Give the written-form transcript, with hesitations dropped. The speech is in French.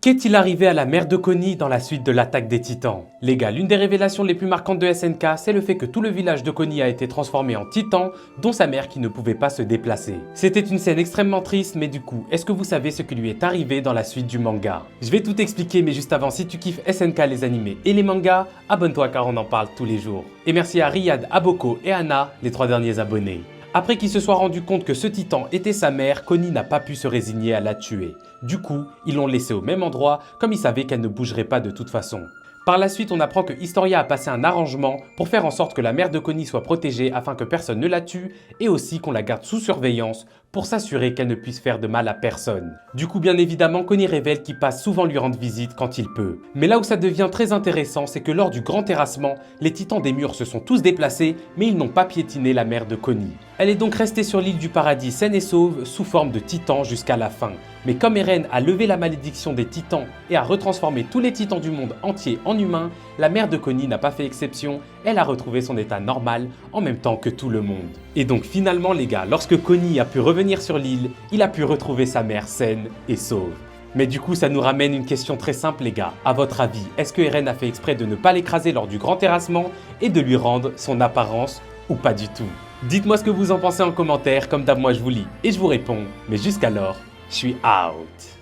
Qu'est-il arrivé à la mère de Connie dans la suite de l'attaque des Titans? Les gars, l'une des révélations les plus marquantes de SNK, c'est le fait que tout le village de Connie a été transformé en Titan, dont sa mère qui ne pouvait pas se déplacer. C'était une scène extrêmement triste, mais du coup, est-ce que vous savez ce qui lui est arrivé dans la suite du manga? Je vais tout expliquer, mais juste avant, si tu kiffes SNK, les animés et les mangas, abonne-toi car on en parle tous les jours. Et merci à Riyad, Aboko et Anna, les 3 derniers abonnés. Après qu'il se soit rendu compte que ce titan était sa mère, Connie n'a pas pu se résigner à la tuer. Du coup, ils l'ont laissée au même endroit, comme ils savaient qu'elle ne bougerait pas de toute façon. Par la suite, on apprend que Historia a passé un arrangement pour faire en sorte que la mère de Connie soit protégée afin que personne ne la tue et aussi qu'on la garde sous surveillance pour s'assurer qu'elle ne puisse faire de mal à personne. Du coup, bien évidemment, Connie révèle qu'il passe souvent lui rendre visite quand il peut. Mais là où ça devient très intéressant, c'est que lors du grand terrassement, les titans des murs se sont tous déplacés, mais ils n'ont pas piétiné la mère de Connie. Elle est donc restée sur l'île du paradis saine et sauve, sous forme de titan jusqu'à la fin. Mais comme Eren a levé la malédiction des titans et a retransformé tous les titans du monde entier en humains, la mère de Connie n'a pas fait exception, elle a retrouvé son état normal en même temps que tout le monde. Et donc finalement les gars, lorsque Connie a pu revenir sur l'île, il a pu retrouver sa mère saine et sauve. Mais du coup ça nous ramène une question très simple les gars, à votre avis, est-ce que Eren a fait exprès de ne pas l'écraser lors du grand terrassement et de lui rendre son apparence ou pas du tout? Dites-moi ce que vous en pensez en commentaire, comme d'hab moi je vous lis et je vous réponds, mais jusqu'alors, je suis out.